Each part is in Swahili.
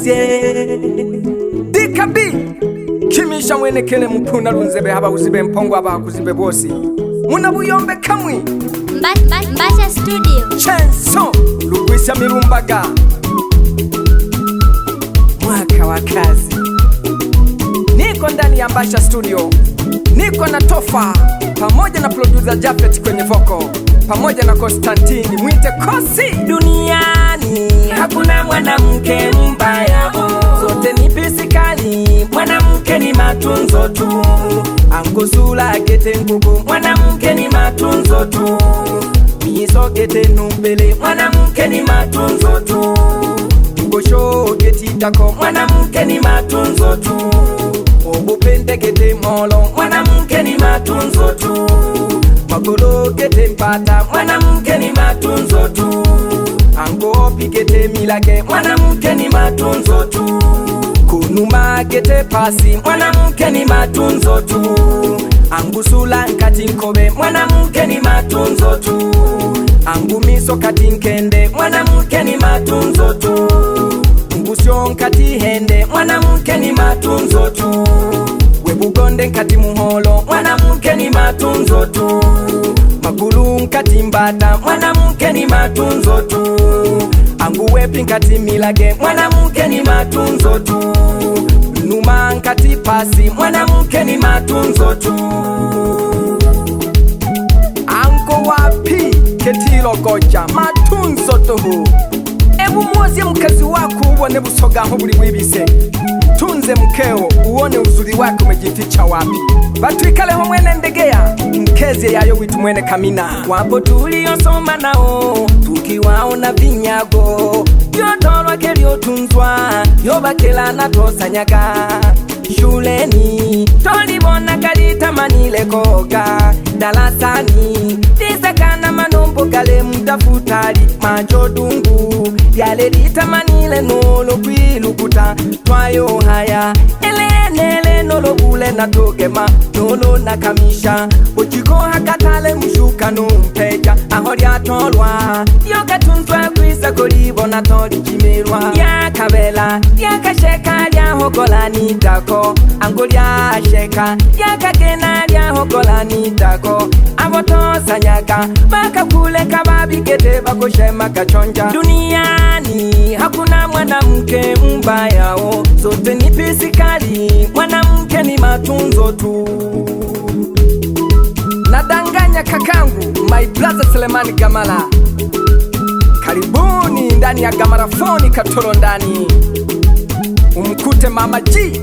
uzie dikabi kimisha mwene kele mpuna lunzebe haba uzibe mpongo haba kuzibe bosi muna buyombe kamwi Mbasha Studio Chenso Lugwisha Mirumbaga mwaka wa kazi. Niko ndani ya Mbasha Studio, niko na Tofa pamoja na producer Jafet kwenye voko pamoja na Konstantini mwite Kosi. Duniani hakuna mwanamke mbaya, zote ni pisikali, mwanamke ni matunzo tu. Angusula gete ngugu, mwanamke ni matunzo tu. Miso gete numbele, mwanamke ni matunzo tu. Ngosho geti tako, mwanamke ni matunzo tu. Obupende gete molo, mwanamke ni matunzo tu. Magolo gete mpata, mwanamke ni matunzo tu. Angopi gete milage, mwanamke ni matunzo tu. Kunuma gete pasi, mwanamke ni matunzo tu. Angusula nkati nkobe, mwanamke ni matunzo tu. Angumiso kati nkende, mwanamke ni matunzo tu. Ngusyo nkati hende, mwanamke ni matunzo tu. Webugonde nkati muholo, mwanamke ni matunzo tu. Magulu nkati mbata, mwanamke ni matunzo tu. Anguwepi nkati milage, mwanamke ni matunzo tu. Numa nkati pasi, mwanamke ni matunzo tu. Ango wapi ketilo goja matunzo tu. Ebu mwozie mkazi wako uone busoga aho buri wibise. Tunze mkeo uone uzuri wako umejificha wapi. Batwikale ho mwene ndegea mkeze yayo witu mwene kamina. Wapo tuliosoma nao tukiwaona vinyago, yodolwa keliotunzwa yobakela na tosanyaga. Shuleni tolibona kalitamanile koga, dalasani tisakana manombo kale mtafutali majodungu. Yale litamanile nolo kwilukuta twayo haya, elenele nolo bule na togema nolo na kamisha. Uchiko hakatale mshuka numpeja ahori atolwa, yoga tunzwa kwisa kolibo na tori jimerwa. Ya kabela ya kasheka ya hokola nitako, angoli ya sheka ya kakena ya hokola nitako. Abotosa nyaka baka kule kababi kete bako shema kachonja. Duniani hakuna mwanamke mbaya, zote ni pisikali, mwanamke ni matunzo tu. Nadanganya kakangu my brother Selemani Gamala. Karibuni ndani ya Gamara Phone Katoro ndani. Umkute Mama G,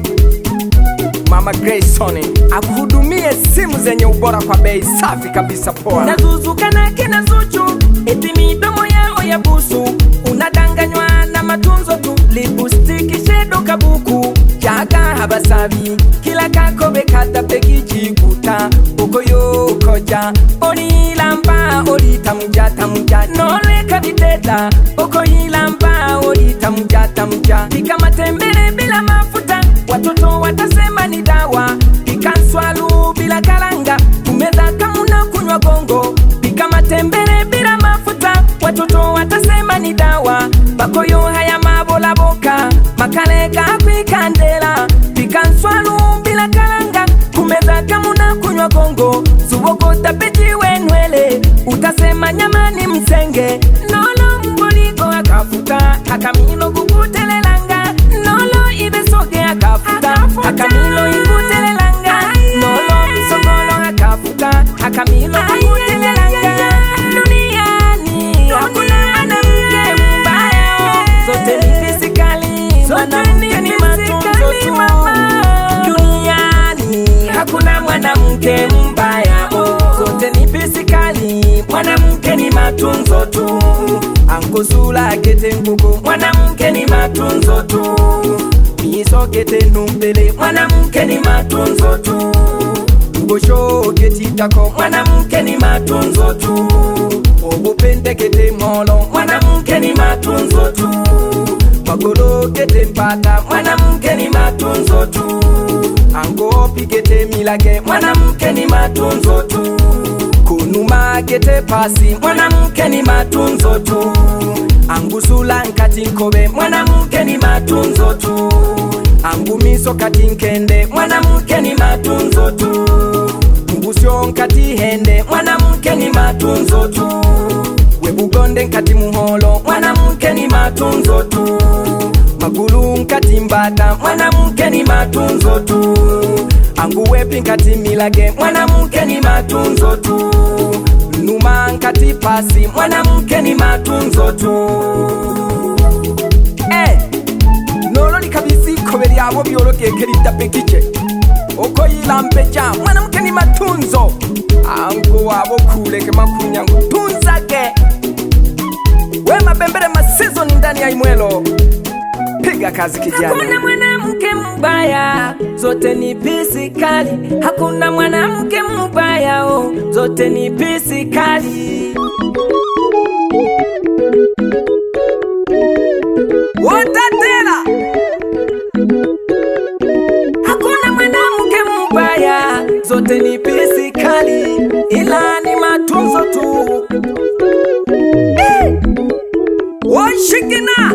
Mama Grayson akuhudumie simu zenye ubora kwa bei safi kabisa poa. Nazuzuka na kina Zuchu, eti midomo yao ya busu. Unadanganywa na matunzo tu, lipstick shedo kabuku. Jaga habasabi, kila kakobe kata pekijikuta. Uko yo koja, oli lampa, oli tamuja tamuja. Nole kabiteta, uko ilampa, oli tamuja tamuja. Pika matembele bila mafuta, watoto watasema ni dawa. Pika nswalu bila karanga, umeza kamuna kunywa gongo. Pika matembele bila mafuta, watoto watasema ni dawa. Bakoyo haya mabola boka, makaleka kwikandela. Pika nswalu bila karanga, umeza kamuna kunywa gongo. Suboko tapeti wenwele, utasema nyama ni msenge. Nolo mboligo akafuta, akamilo kukutelelanga. Nolo ibesoge akafuta, akamilo ikutelelanga. Nolo bisogolo akafuta, akamilo kukutelelanga. Duniani hakuna mwanamke mbaya, zote ni pisikali, mwanamke ni matunzo tu. Duniani hakuna mwanamke mbaya, zote ni pisikali, mwanamke ni matunzo tu. Angusula gete ngugu, mwanamke ni matunzo tu. Miso gete numbele, mwanamke ni matunzo tu. Ngosho geti tako, mwanamke ni matunzo tu. Obupende gete molo, mwanamke ni matunzo tu. Magolo gete mpata, mwanamke ni matunzo tu. Angopi gete milage, mwanamke ni matunzo tu. Kunuma gete kete pasi, mwanamke ni matunzo tu. Angusula nkati nkobe, mwanamke ni matunzo tu. Angumiso kati nkende, mwanamke ni matunzo tu. Ngusyo nkati hende, mwanamke ni matunzo tu. Webugonde nkati muholo, mwanamke ni matunzo tu. Magulu nkati mbata, mwanamke ni matunzo tu. Anguwepi nkati milage, mwanamke ni matunzo tu. Numa nkati pasi, mwanamke ni matunzo tu. Nolo ni kabisi koberi abo biolo kekeri tapekiche. Oko yilampecha, mwanamke ni matunzo. Angu abo kuleke makunyangu tunzake. Wema bembere masizo ni ndani ya Imwelo. Piga kazi kijana. Hakuna mwanamke mbaya, zote ni pisi kali. Hakuna mwanamke mbaya, oh, zote ni pisi kali. Watatela. Hakuna mwanamke mbaya, zote ni pisi kali, ila ni matunzo tu. Washikina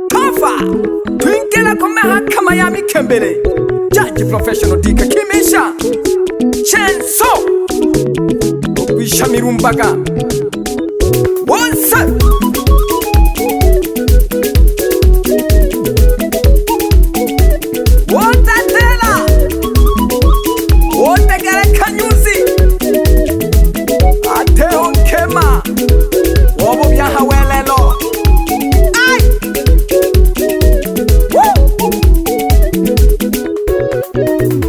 Tofa Twinkela kwa mahakama ya Mikembele, Judge Professional Dika Kimisha Chenso Okwisha Mirumbaga Wonsa Wotatela Wotegere Kanyuzi Ateo Nkema Wobo bya hawelelo.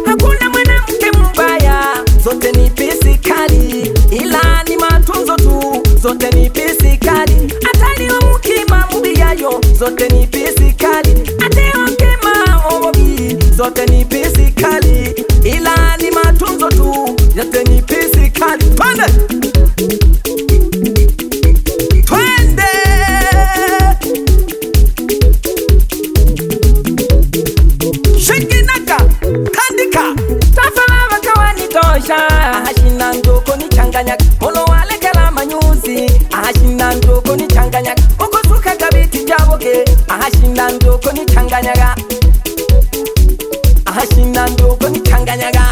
Hakuna mwanamke mbaya, zote ni pisi kali, ila ni matunzo tu. Zote ni pisi kali, atali wa mukima mubiyayo. Zote ni pisi kali, ateo nkema obobi. Zote ni pisi kali, ila ni matunzo tu. Zote ni pisi kali. Twende Shikinaka Tandika Tafala wakawani tosha. Ahashina ndoko ni changanyaka, holo walekela manyuzi. Ahashina ndoko ni changanyaka, okosuka kabiti jaboke. Ahashina ndoko ni changanyaka, ahashina ndoko ni changanyaka,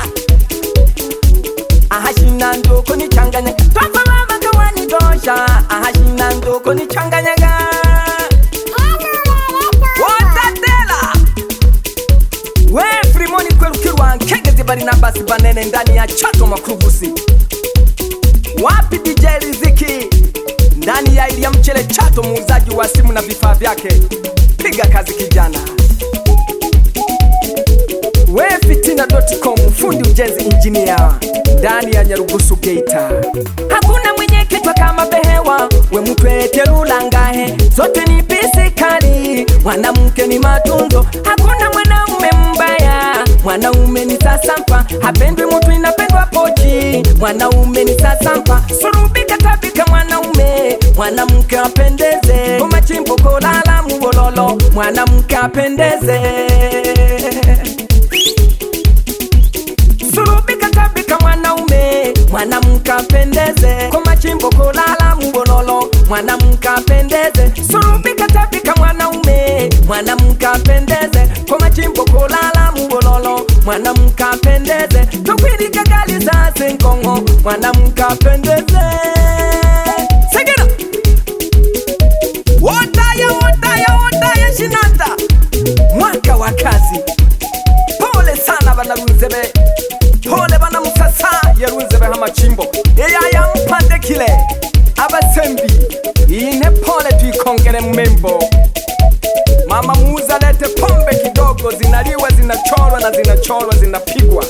ahashina ndoko ni changanyaka. Tafala wakawani tosha. Ahashina ndoko ni changanyaka. Bari na basi banene ndani ya Chato Makrubusi. Wapi DJ Riziki ndani ya Ilia Mchele Chato, muuzaji wa simu na vifaa vyake. Piga kazi kijana. Wefitina.com fundi ujenzi engineer ndani ya Nyarugusu Geita. Hakuna mwenye kitwa kama behewa, we mutwete lulangahe. Zote ni pisi kali, mwanamke ni matunzo. Hakuna mwanaume mbaya, mwanaume ni sasampa. Hapendwi mutu inapendwa pochi, mwanaume ni sasampa. Surubika tabika mwanaume, mwanamke apendeze. Kumachimbo kolala mubololo, mwanamke apendeze. Surubika tabika mwanaume, mwanamke apendeze. Kumachimbo kolala mubololo, mwanamke apendeze. Surubika tabika mwanaume, mwanamke apendeze. Kumachimbo kolala mubololo, mwanamke apendeze. Tukwirika gali za senkongo, mwanamke apendeze. Segera Wotaya shinanda mwaka wa kazi. Pole sana bana Runzebe, pole bana Musasa ya Runzebe hamachimbo. Yaya mpande kile abasembi ine pole tuikongere mmembo. Mama muuza lete pombe kidogo, zinaliwa zinachorwa na zinachorwa zinapigwa.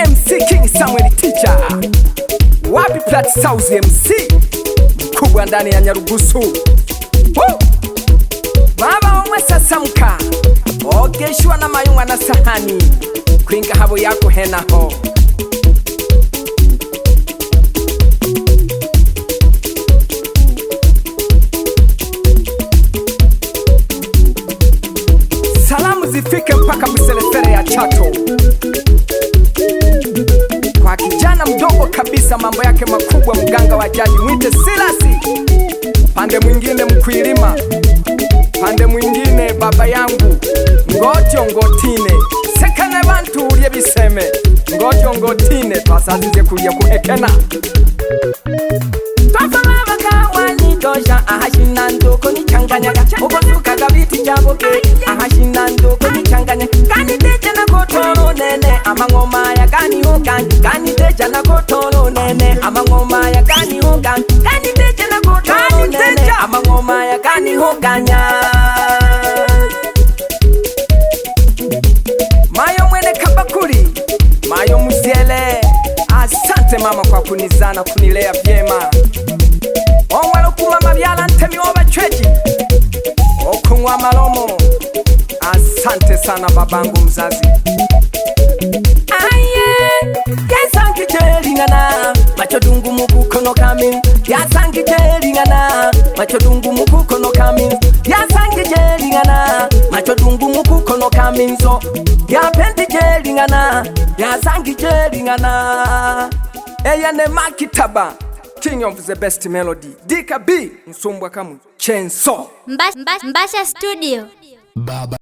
MC King Samuel Teacher, wapi Plat South MC mkubwa ndani ya Nyarugusu. Baba omwe sasamka ogeshwa na mayungwa na sahani kwinga habo yako henaho. Salamu zifike mpaka Buselesere ya Chato kwa kijana mdogo kabisa. kabisa, mambo yake makubwa, mganga wa jadi, mwite Silasi. Pande mwingine Mkwilima, pande mwingine baba yangu Ngotyo Ngotine, sekane bantu ulye biseme Ngotyo Ngotine, twasazize kuya kuhekena tosha ahashina ndoko nichanganyaga ukosukaga biti cyaboke ahashina ndoko nichanganyaga kandi teje na kotoro nene amangoma ya gani hogan kandi teje na kotoro nene amangoma ya gani hogan kandi teje na kotoro nene amangoma ya gani hoganya Mayo mwene Kabakuri, Mayo Muziele, asante mama kwa kunizana kunilea vyema. Ongwalo kuma mabyala ntemi wabachweji okunywa malomo, asante sana babangu mzazi. Aye yasangi jeringana machodungu mukukono kami, yasangi jeringana machodungu mukukono kami, yasangi jeringana machodungu mukukono kami nzo yapenti jeringana yasangi jeringana eyane makitaba King of the best melody Dika B Msumbwa Kamu Chenso Mbasha Studio. Baba